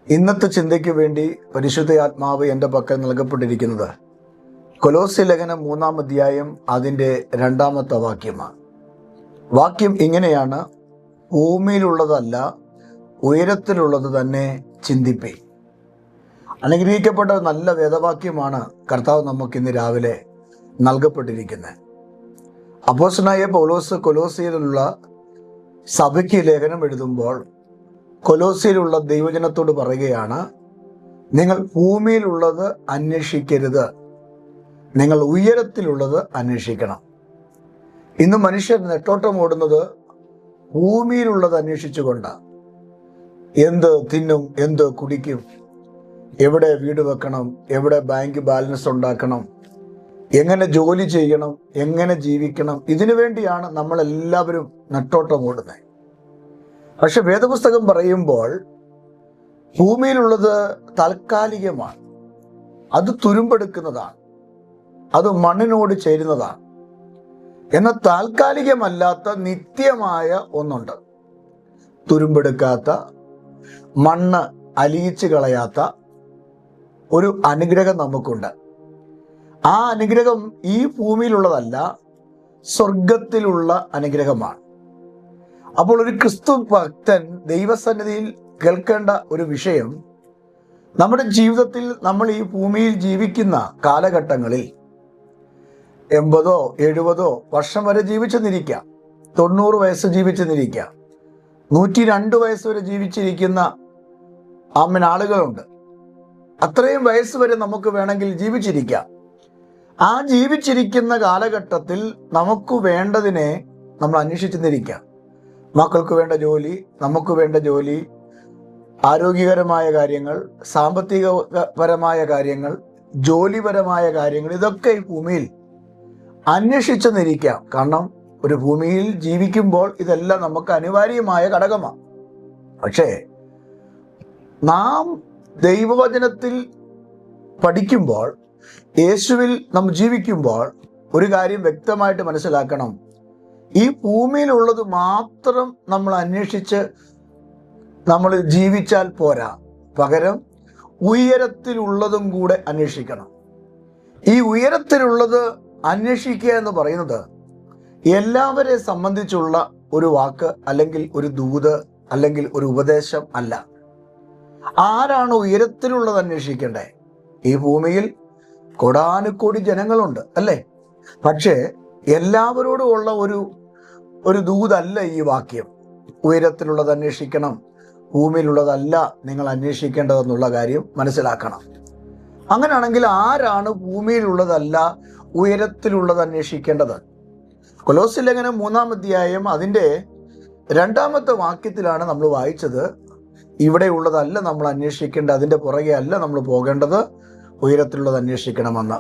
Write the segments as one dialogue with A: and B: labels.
A: ഇന്നത്തെ ചിന്തയ്ക്ക് വേണ്ടി പരിശുദ്ധ ആത്മാവ് എൻ്റെ പക്കൽ നൽകപ്പെട്ടിരിക്കുന്നത് കൊലോസ്യ ലേഖനം 3-ാം അധ്യായം അതിൻ്റെ 2-ാമത്തെ വാക്യമാണ്. വാക്യം ഇങ്ങനെയാണ്: ഭൂമിയിലുള്ളതല്ല ഉയരത്തിലുള്ളത് തന്നെ ചിന്തിപ്പി. അനുഗ്രഹിക്കപ്പെട്ട നല്ല വേദവാക്യമാണ് കർത്താവ് നമുക്കിന്ന് രാവിലെ നൽകപ്പെട്ടിരിക്കുന്നത്. അപ്പോസ്തലനായ പൗലോസ് കൊലോസ്യയിലുള്ള സഭയ്ക്ക് ലേഖനം എഴുതുമ്പോൾ കൊലോസ്യയിലുള്ള ദൈവജനത്തോട് പറയുകയാണ്, നിങ്ങൾ ഭൂമിയിലുള്ളത് അന്വേഷിക്കരുത്, നിങ്ങൾ ഉയരത്തിലുള്ളത് അന്വേഷിക്കണം. ഇന്ന് മനുഷ്യർ നെട്ടോട്ടം ഓടുന്നത് ഭൂമിയിലുള്ളത് അന്വേഷിച്ചുകൊണ്ടാണ്. എന്ത് തിന്നും, എന്ത് കുടിക്കും, എവിടെ വീട് വെക്കണം, എവിടെ ബാങ്ക് ബാലൻസ് ഉണ്ടാക്കണം, എങ്ങനെ ജോലി ചെയ്യണം, എങ്ങനെ ജീവിക്കണം, ഇതിനു വേണ്ടിയാണ് നമ്മളെല്ലാവരും നെട്ടോട്ടം ഓടുന്നത്. പക്ഷെ വേദപുസ്തകം പറയുമ്പോൾ ഭൂമിയിലുള്ളത് താൽക്കാലികമാണ്, അത് തുരുമ്പെടുക്കുന്നതാണ്, അത് മണ്ണിനോട് ചേരുന്നതാണ്. എന്നാൽ താൽക്കാലികമല്ലാത്ത നിത്യമായ ഒന്നുണ്ട്. തുരുമ്പെടുക്കാത്ത, മണ്ണ് അലിയിച്ച് കളയാത്ത ഒരു അനുഗ്രഹം നമുക്കുണ്ട്. ആ അനുഗ്രഹം ഈ ഭൂമിയിലുള്ളതല്ല, സ്വർഗത്തിലുള്ള അനുഗ്രഹമാണ്. അപ്പോൾ ഒരു ക്രിസ്തു ഭക്തൻ ദൈവസന്നിധിയിൽ കേൾക്കേണ്ട ഒരു വിഷയം, നമ്മുടെ ജീവിതത്തിൽ നമ്മൾ ഈ ഭൂമിയിൽ ജീവിക്കുന്ന കാലഘട്ടങ്ങളിൽ 80 70 വർഷം വരെ ജീവിച്ചെന്നിരിക്കാം, 90 വയസ്സ് ജീവിച്ചെന്നിരിക്കാം, 102 വയസ്സ് വരെ ജീവിച്ചിരിക്കുന്ന ആളുകളുണ്ട്. അത്രയും വയസ്സ് വരെ നമുക്ക് വേണമെങ്കിൽ ജീവിച്ചിരിക്കാം. ആ ജീവിച്ചിരിക്കുന്ന കാലഘട്ടത്തിൽ നമുക്ക് വേണ്ടതിനെ നമ്മൾ അന്വേഷിച്ചെന്നിരിക്കാം. മക്കൾക്ക് വേണ്ട ജോലി, നമുക്ക് വേണ്ട ജോലി, ആരോഗ്യകരമായ കാര്യങ്ങൾ, സാമ്പത്തികപരമായ കാര്യങ്ങൾ, ജോലിപരമായ കാര്യങ്ങൾ, ഇതൊക്കെ ഈ ഭൂമിയിൽ അന്വേഷിച്ചെന്നിരിക്കാം. കാരണം ഒരു ഭൂമിയിൽ ജീവിക്കുമ്പോൾ ഇതെല്ലാം നമുക്ക് അനിവാര്യമായ ഘടകമാണ്. പക്ഷേ നാം ദൈവവചനത്തിൽ പഠിക്കുമ്പോൾ, യേശുവിൽ നാം ജീവിക്കുമ്പോൾ ഒരു കാര്യം വ്യക്തമായിട്ട് മനസ്സിലാക്കണം. ഈ ഭൂമിയിലുള്ളത് മാത്രം നമ്മൾ അന്വേഷിച്ച് നമ്മൾ ജീവിച്ചാൽ പോരാ, പകരം ഉയരത്തിലുള്ളതും കൂടെ അന്വേഷിക്കണം. ഈ ഉയരത്തിലുള്ളത് അന്വേഷിക്കുക എന്ന് പറയുന്നത് എല്ലാവരെ സംബന്ധിച്ചുള്ള ഒരു വാക്ക്, അല്ലെങ്കിൽ ഒരു ദൂത്, അല്ലെങ്കിൽ ഒരു ഉപദേശം അല്ല. ആരാണ് ഉയരത്തിലുള്ളത് അന്വേഷിക്കേണ്ടത്? ഈ ഭൂമിയിൽ കോടാനുകോടി ജനങ്ങളുണ്ട്, അല്ലേ? പക്ഷേ എല്ലാവരോടും ഉള്ള ഒരു ദൂതല്ല ഈ വാക്യം. ഉയരത്തിലുള്ളത് അന്വേഷിക്കണം, ഭൂമിയിലുള്ളതല്ല നിങ്ങൾ അന്വേഷിക്കേണ്ടതെന്നുള്ള കാര്യം മനസ്സിലാക്കണം. അങ്ങനെയാണെങ്കിൽ ആരാണ് ഭൂമിയിലുള്ളതല്ല ഉയരത്തിലുള്ളത് അന്വേഷിക്കേണ്ടത്? കൊലോസ്യ ലേഖനം 3-ാം അധ്യായം അതിൻ്റെ 2-ാമത്തെ വാക്യത്തിലാണ് നമ്മൾ വായിച്ചത്, ഇവിടെ ഉള്ളതല്ല നമ്മൾ അന്വേഷിക്കേണ്ടത്, അതിൻ്റെ പുറകെ അല്ല നമ്മൾ പോകേണ്ടത്, ഉയരത്തിലുള്ളത് അന്വേഷിക്കണമെന്ന്.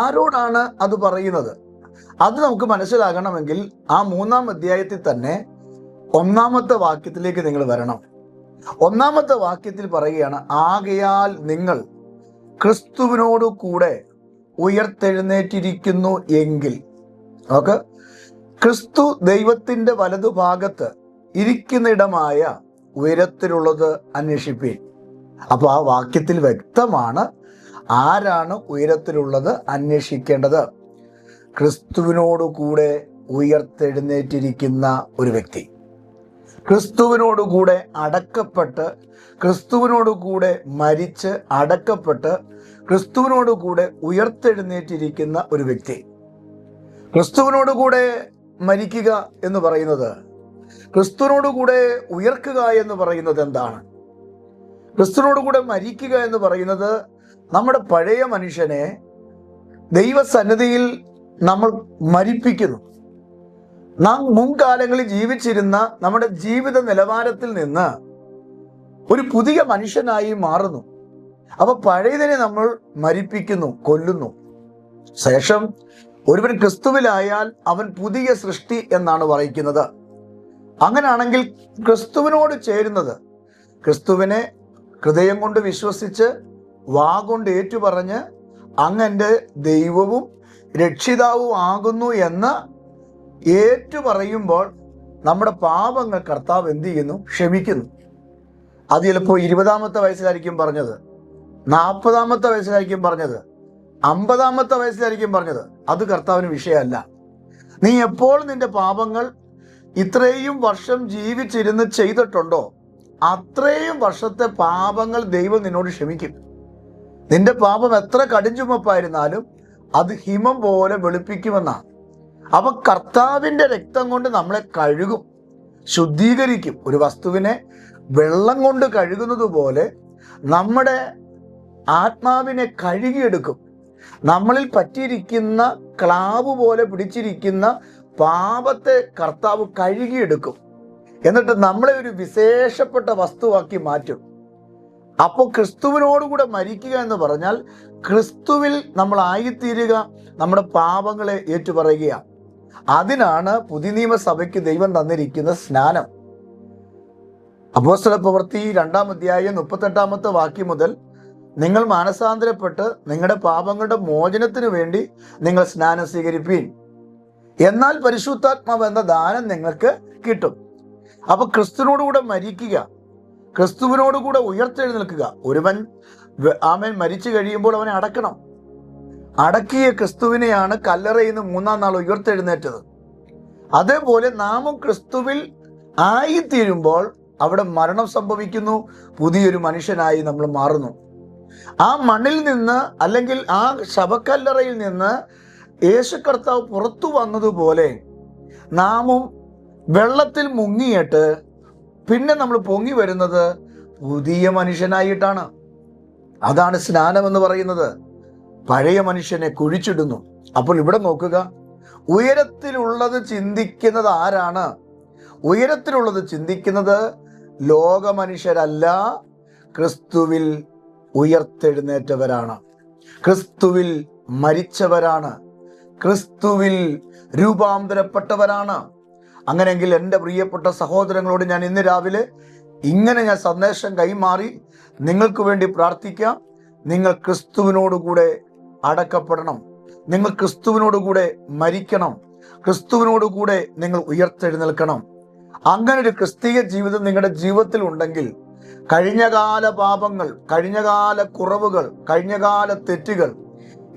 A: ആരോടാണ് അത് പറയുന്നത്? അത് നമുക്ക് മനസ്സിലാകണമെങ്കിൽ ആ 3-ാം അധ്യായത്തിൽ തന്നെ 1-ാമത്തെ വാക്യത്തിലേക്ക് നിങ്ങൾ വരണം. 1-ാമത്തെ വാക്യത്തിൽ പറയുകയാണ്, ആകയാൽ നിങ്ങൾ ക്രിസ്തുവിനോട് കൂടെ ഉയർത്തെഴുന്നേറ്റിരിക്കുന്നു എങ്കിൽ. നമുക്ക് ക്രിസ്തു ദൈവത്തിൻ്റെ വലതുഭാഗത്ത് ഇരിക്കുന്നിടമായ ഉയരത്തിലുള്ളത് അന്വേഷിപ്പീൻ. അപ്പോൾ ആ വാക്യത്തിൽ വ്യക്തമാണ് ആരാണ് ഉയരത്തിലുള്ളത് അന്വേഷിക്കേണ്ടത്. ക്രിസ്തുവിനോട് കൂടെ ഉയർത്തെഴുന്നേറ്റിരിക്കുന്ന ഒരു വ്യക്തി, ക്രിസ്തുവിനോടുകൂടെ അടക്കപ്പെട്ട്, ക്രിസ്തുവിനോടുകൂടെ മരിച്ച് അടക്കപ്പെട്ട്, ക്രിസ്തുവിനോടുകൂടെ ഉയർത്തെഴുന്നേറ്റിരിക്കുന്ന ഒരു വ്യക്തി. ക്രിസ്തുവിനോടുകൂടെ മരിക്കുക എന്ന് പറയുന്നത്, ക്രിസ്തുവിനോടുകൂടെ ഉയർക്കുക എന്ന് പറയുന്നത് എന്താണ്? ക്രിസ്തുവിനോടുകൂടെ മരിക്കുക എന്ന് പറയുന്നത് നമ്മുടെ പഴയ മനുഷ്യനെ ദൈവസന്നിധിയിൽ നമ്മൾ മരിപ്പിക്കുന്നു. നാം മുൻകാലങ്ങളിൽ ജീവിച്ചിരുന്ന നമ്മുടെ ജീവിത നിലവാരത്തിൽ നിന്ന് ഒരു പുതിയ മനുഷ്യനായി മാറുന്നു. അപ്പൊ പഴയതിനെ നമ്മൾ മരിപ്പിക്കുന്നു, കൊല്ലുന്നു. ശേഷം ഒരുവൻ ക്രിസ്തുവിലായാൽ അവൻ പുതിയ സൃഷ്ടി എന്നാണ് പറയുന്നത്. അങ്ങനെയാണെങ്കിൽ ക്രിസ്തുവിനോട് ചേരുന്നത്, ക്രിസ്തുവിനെ ഹൃദയം കൊണ്ട് വിശ്വസിച്ച് വാഗൊണ്ട് ഏറ്റുപറഞ്ഞ് അങ്ങൻ്റെ ദൈവവും രക്ഷിതാവും ആകുന്നു എന്ന് ഏറ്റുപറയുമ്പോൾ നമ്മുടെ പാപങ്ങൾ കർത്താവ് എന്ത് ചെയ്യുന്നു? ക്ഷമിക്കുന്നു. അത് ചിലപ്പോൾ 20-ാമത്തെ വയസ്സിലായിരിക്കും പറഞ്ഞത്, 40-ാമത്തെ വയസ്സിലായിരിക്കും പറഞ്ഞത്, 50-ാമത്തെ വയസ്സിലായിരിക്കും പറഞ്ഞത്. അത് കർത്താവിന് വിഷയമല്ല. നീ എപ്പോൾ നിന്റെ പാപങ്ങൾ ഇത്രയും വർഷം ജീവിച്ചിരുന്ന് ചെയ്തിട്ടുണ്ടോ അത്രയും വർഷത്തെ പാപങ്ങൾ ദൈവം നിന്നോട് ക്ഷമിക്കും. നിന്റെ പാപം എത്ര കടുംചുമപ്പായിരുന്നാലും അത് ഹിമം പോലെ വെളുപ്പിക്കുമെന്നാണ്. അപ്പൊ കർത്താവിൻ്റെ രക്തം കൊണ്ട് നമ്മളെ കഴുകും, ശുദ്ധീകരിക്കും. ഒരു വസ്തുവിനെ വെള്ളം കൊണ്ട് കഴുകുന്നത് പോലെ നമ്മുടെ ആത്മാവിനെ കഴുകിയെടുക്കും. നമ്മളിൽ പറ്റിയിരിക്കുന്ന ക്ലാവ് പോലെ പിടിച്ചിരിക്കുന്ന പാപത്തെ കർത്താവ് കഴുകിയെടുക്കും. എന്നിട്ട് നമ്മളെ ഒരു വിശേഷപ്പെട്ട വസ്തുവാക്കി മാറ്റും. അപ്പോൾ ക്രിസ്തുവിനോടുകൂടെ മരിക്കുക എന്ന് പറഞ്ഞാൽ ക്രിസ്തുവിൽ നമ്മൾ ആയിത്തീരുക, നമ്മുടെ പാപങ്ങളെ ഏറ്റുപറയുക. അതിനാണ് പുതിയ നിയമസഭയ്ക്ക് ദൈവം തന്നിരിക്കുന്ന സ്നാനം. അപ്പോസ്തല പ്രവൃത്തി 2-ാം അധ്യായം 38-ാമത്തെ വാക്യം മുതൽ നിങ്ങൾ മാനസാന്തരപ്പെട്ട് നിങ്ങളുടെ പാപങ്ങളുടെ മോചനത്തിന് വേണ്ടി നിങ്ങൾ സ്നാനം സ്വീകരിപ്പീൻ, എന്നാൽ പരിശുദ്ധാത്മാവ് എന്ന ദാനം നിങ്ങൾക്ക് കിട്ടും. അപ്പൊ ക്രിസ്തുവിനോടുകൂടെ മരിക്കുക, ക്രിസ്തുവിനോടുകൂടെ ഉയർത്തെഴുന്നേൽക്കുക. ഒരുവൻ ആമേൻ മരിച്ചു കഴിയുമ്പോൾ അവനെ അടക്കണം. അടക്കിയ ക്രിസ്തുവിനെയാണ് കല്ലറയിൽ നിന്ന് 3-ാം നാൾ ഉയർത്തെഴുന്നേറ്റത്. അതേപോലെ നാമും ക്രിസ്തുവിൽ ആയിത്തീരുമ്പോൾ അവിടെ മരണം സംഭവിക്കുന്നു, പുതിയൊരു മനുഷ്യനായി നമ്മൾ മാറുന്നു. ആ മണ്ണിൽ നിന്ന് അല്ലെങ്കിൽ ആ ശവക്കല്ലറയിൽ നിന്ന് യേശു കർത്താവ് പുറത്തു വന്നതുപോലെ നാമും വെള്ളത്തിൽ മുങ്ങിയിട്ട് പിന്നെ നമ്മൾ പൊങ്ങി വരുന്നത് പുതിയ മനുഷ്യനായിട്ടാണ്. അതാണ് സ്നാനം എന്ന് പറയുന്നത്. പഴയ മനുഷ്യനെ കുഴിച്ചിടുന്നു. അപ്പോൾ ഇവിടെ നോക്കുക, ഉയരത്തിലുള്ളത് ചിന്തിക്കുന്നത് ആരാണ്? ഉയരത്തിലുള്ളത് ചിന്തിക്കുന്നത് ലോക മനുഷ്യരല്ല, ക്രിസ്തുവിൽ ഉയർത്തെഴുന്നേറ്റവരാണ്, ക്രിസ്തുവിൽ മരിച്ചവരാണ്, ക്രിസ്തുവിൽ രൂപാന്തരപ്പെട്ടവരാണ്. അങ്ങനെയെങ്കിൽ എൻ്റെ പ്രിയപ്പെട്ട സഹോദരങ്ങളോട് ഞാൻ ഇന്ന് രാവിലെ ഇങ്ങനെ ഞാൻ സന്ദേശം കൈമാറി നിങ്ങൾക്ക് വേണ്ടി പ്രാർത്ഥിക്കാം. നിങ്ങൾ ക്രിസ്തുവിനോടുകൂടെ അടക്കപ്പെടണം, നിങ്ങൾ ക്രിസ്തുവിനോടുകൂടെ മരിക്കണം, ക്രിസ്തുവിനോടുകൂടെ നിങ്ങൾ ഉയർത്തെഴുന്നേൽക്കണം. അങ്ങനെ ഒരു ക്രിസ്തീയ ജീവിതം നിങ്ങളുടെ ജീവിതത്തിൽ ഉണ്ടെങ്കിൽ കഴിഞ്ഞകാല പാപങ്ങൾ, കഴിഞ്ഞകാല കുറവുകൾ, കഴിഞ്ഞകാല തെറ്റുകൾ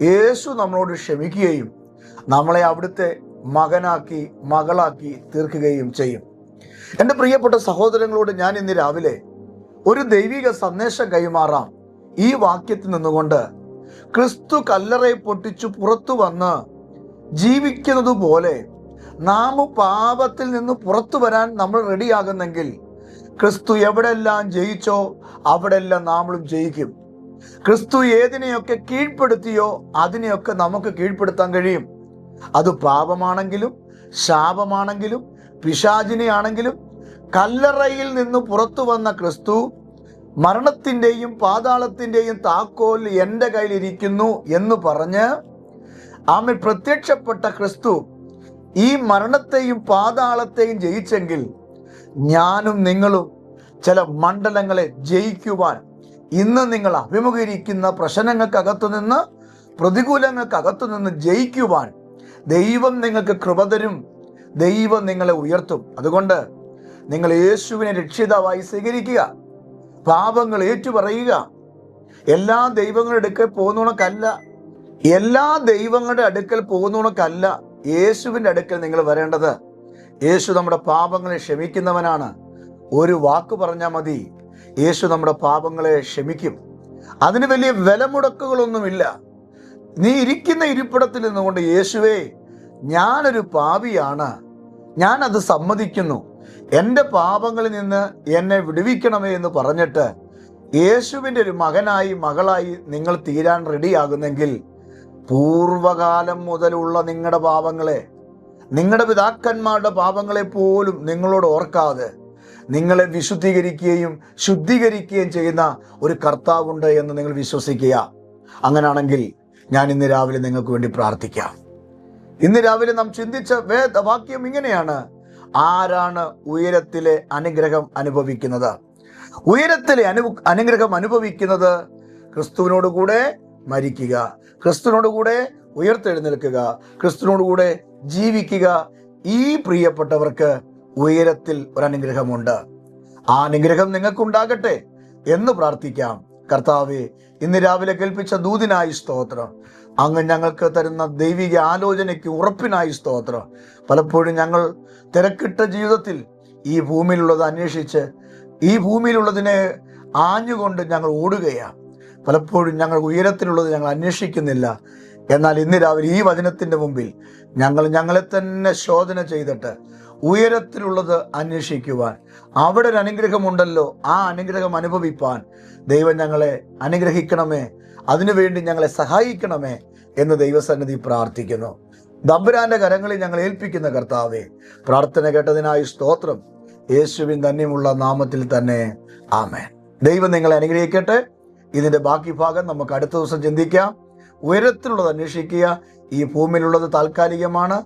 A: യേശു നമ്മളോട് ക്ഷമിക്കുകയും നമ്മളെ അവിടുത്തെ മകനാക്കി മകളാക്കി തീർക്കുകയും ചെയ്യും. എൻ്റെ പ്രിയപ്പെട്ട സഹോദരങ്ങളോട് ഞാൻ ഇന്ന് രാവിലെ ഒരു ദൈവിക സന്ദേശം കൈമാറാം. ഈ വാക്യത്തിൽ നിന്നുകൊണ്ട് ക്രിസ്തു കല്ലറയെ പൊട്ടിച്ചു പുറത്തു വന്ന് ജീവിക്കുന്നത് പോലെ നാം പാപത്തിൽ നിന്ന് പുറത്തു വരാൻ നമ്മൾ റെഡിയാകുന്നെങ്കിൽ ക്രിസ്തു എവിടെല്ലാം ജയിച്ചോ അവിടെല്ലാം നാമും ജയിക്കും. ക്രിസ്തു ഏതിനെയൊക്കെ കീഴ്പ്പെടുത്തിയോ അതിനെയൊക്കെ നമുക്ക് കീഴ്പ്പെടുത്താൻ കഴിയും. അത് പാപമാണെങ്കിലും ശാപമാണെങ്കിലും പിശാചിനെയാണെങ്കിലും കല്ലറയിൽ നിന്ന് പുറത്തു വന്ന ക്രിസ്തു മരണത്തിൻ്റെയും പാതാളത്തിൻ്റെയും താക്കോൽ എൻ്റെ കയ്യിലിരിക്കുന്നു എന്ന് പറഞ്ഞ് ആമേൻ പ്രത്യക്ഷപ്പെട്ട ക്രിസ്തു ഈ മരണത്തെയും പാതാളത്തെയും ജയിച്ചെങ്കിൽ ഞാനും നിങ്ങളും ചില മണ്ഡലങ്ങളെ ജയിക്കുവാൻ, ഇന്ന് നിങ്ങൾ അഭിമുഖീകരിക്കുന്ന പ്രശ്നങ്ങൾക്കകത്തു നിന്ന്, പ്രതികൂലങ്ങൾക്കകത്തു നിന്ന് ജയിക്കുവാൻ ദൈവം നിങ്ങൾക്ക് കൃപ തരും, ദൈവം നിങ്ങളെ ഉയർത്തും. അതുകൊണ്ട് നിങ്ങൾ യേശുവിനെ രക്ഷിതാവായി സ്വീകരിക്കുക, പാപങ്ങൾ ഏറ്റുപറയുക. എല്ലാ ദൈവങ്ങളുടെ അടുക്കൽ പോകുന്നവണക്കല്ല, എല്ലാ ദൈവങ്ങളുടെ അടുക്കൽ പോകുന്നവണക്കല്ല യേശുവിൻ്റെ അടുക്കൽ നിങ്ങൾ വരേണ്ടത്. യേശു നമ്മുടെ പാപങ്ങളെ ക്ഷമിക്കുന്നവനാണ്. ഒരു വാക്ക് പറഞ്ഞാൽ മതി, യേശു നമ്മുടെ പാപങ്ങളെ ക്ഷമിക്കും. അതിന് വലിയ വിലമുടക്കുകളൊന്നുമില്ല. നീ ഇരിക്കുന്ന ഇരിപ്പിടത്തിൽ നിന്നുകൊണ്ട് യേശുവേ, ഞാനൊരു പാപിയാണ്, ഞാനത് സമ്മതിക്കുന്നു, എൻ്റെ പാപങ്ങളിൽ നിന്ന് എന്നെ വിടുവിക്കണമേ എന്ന് പറഞ്ഞിട്ട് യേശുവിൻ്റെ ഒരു മകനായി മകളായി നിങ്ങൾ തീരാൻ റെഡിയാകുന്നെങ്കിൽ പൂർവകാലം മുതലുള്ള നിങ്ങളുടെ പാപങ്ങളെ, നിങ്ങളുടെ പിതാക്കന്മാരുടെ പാപങ്ങളെ പോലും നിങ്ങളോട് ഓർക്കാതെ നിങ്ങളെ വിശുദ്ധീകരിക്കുകയും ശുദ്ധീകരിക്കുകയും ചെയ്യുന്ന ഒരു കർത്താവുണ്ട് എന്ന് നിങ്ങൾ വിശ്വസിക്കുക. അങ്ങനെയാണെങ്കിൽ ഞാൻ ഇന്ന് രാവിലെ നിങ്ങൾക്ക് വേണ്ടി പ്രാർത്ഥിക്കാം. ഇന്ന് രാവിലെ നാം ചിന്തിച്ച വേദവാക്യം ഇങ്ങനെയാണ്: ആരാണ് ഉയരത്തിലെ അനുഗ്രഹം അനുഭവിക്കുന്നത്? ഉയരത്തിലെ അനുഗ്രഹം അനുഭവിക്കുന്നത് ക്രിസ്തുവിനോടുകൂടെ മരിക്കുക, ക്രിസ്തുവിനോടുകൂടെ ഉയർത്തെഴുന്നേൽക്കുക, ക്രിസ്തുവിനോടുകൂടെ ജീവിക്കുക. ഈ പ്രിയപ്പെട്ടവർക്ക് ഉയരത്തിൽ ഒരനുഗ്രഹമുണ്ട്. ആ അനുഗ്രഹം നിങ്ങൾക്കുണ്ടാകട്ടെ എന്ന് പ്രാർത്ഥിക്കാം. കർത്താവെ, ഇന്ന് രാവിലെ കേൾപ്പിച്ച ദൂതിനായി സ്തോത്രം. അങ്ങ് ഞങ്ങൾക്ക് തരുന്ന ദൈവിക ആലോചനയ്ക്ക് ഉറപ്പിനായി സ്തോത്രം. പലപ്പോഴും ഞങ്ങൾ തിരക്കിട്ട ജീവിതത്തിൽ ഈ ഭൂമിയിലുള്ളത് അന്വേഷിച്ച് ഈ ഭൂമിയിലുള്ളതിനെ ആഞ്ഞുകൊണ്ട് ഞങ്ങൾ ഓടുകയാണ്. പലപ്പോഴും ഞങ്ങൾ ഉയരത്തിലുള്ളത് ഞങ്ങൾ അന്വേഷിക്കുന്നില്ല. എന്നാൽ ഇന്ന് രാവിലെ ഈ വചനത്തിൻ്റെ മുമ്പിൽ ഞങ്ങളെ തന്നെ ശോധന ചെയ്തിട്ട് ഉയരത്തിലുള്ളത് അന്വേഷിക്കുവാൻ, അവിടെ ഒരു അനുഗ്രഹമുണ്ടല്ലോ, ആ അനുഗ്രഹം അനുഭവിപ്പാൻ ദൈവം ഞങ്ങളെ അനുഗ്രഹിക്കണമേ, അതിനുവേണ്ടി ഞങ്ങളെ സഹായിക്കണമേ എന്ന് ദൈവസന്നിധി പ്രാർത്ഥിക്കുന്നു. തമ്പുരാന്റെ കരങ്ങളിൽ ഞങ്ങൾ ഏൽപ്പിക്കുന്ന കർത്താവേ, പ്രാർത്ഥന കേട്ടതിനായി സ്തോത്രം. യേശുവിൻ ധന്യമുള്ള നാമത്തിൽ തന്നെ ആമേൻ. ദൈവം നിങ്ങളെ അനുഗ്രഹിക്കട്ടെ. ഇതിൻ്റെ ബാക്കി ഭാഗം നമുക്ക് അടുത്ത ദിവസം ചിന്തിക്കാം. ഉയരത്തിലുള്ളത് അന്വേഷിക്കുക. ഈ ഭൂമിയിലുള്ളത് താൽക്കാലികമാണ്,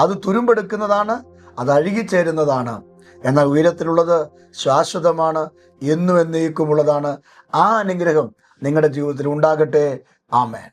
A: അത് തുരുമ്പെടുക്കുന്നതാണ്, അത് അഴുകിച്ചേരുന്നതാണ്. എന്നാൽ ഉയരത്തിലുള്ളത് ശാശ്വതമാണ്, എന്നും എന്നേക്കുമുള്ളതാണ്. ആ അനുഗ്രഹം നിങ്ങളുടെ ജീവിതത്തിൽ ഉണ്ടാകട്ടെ. ആമേൻ.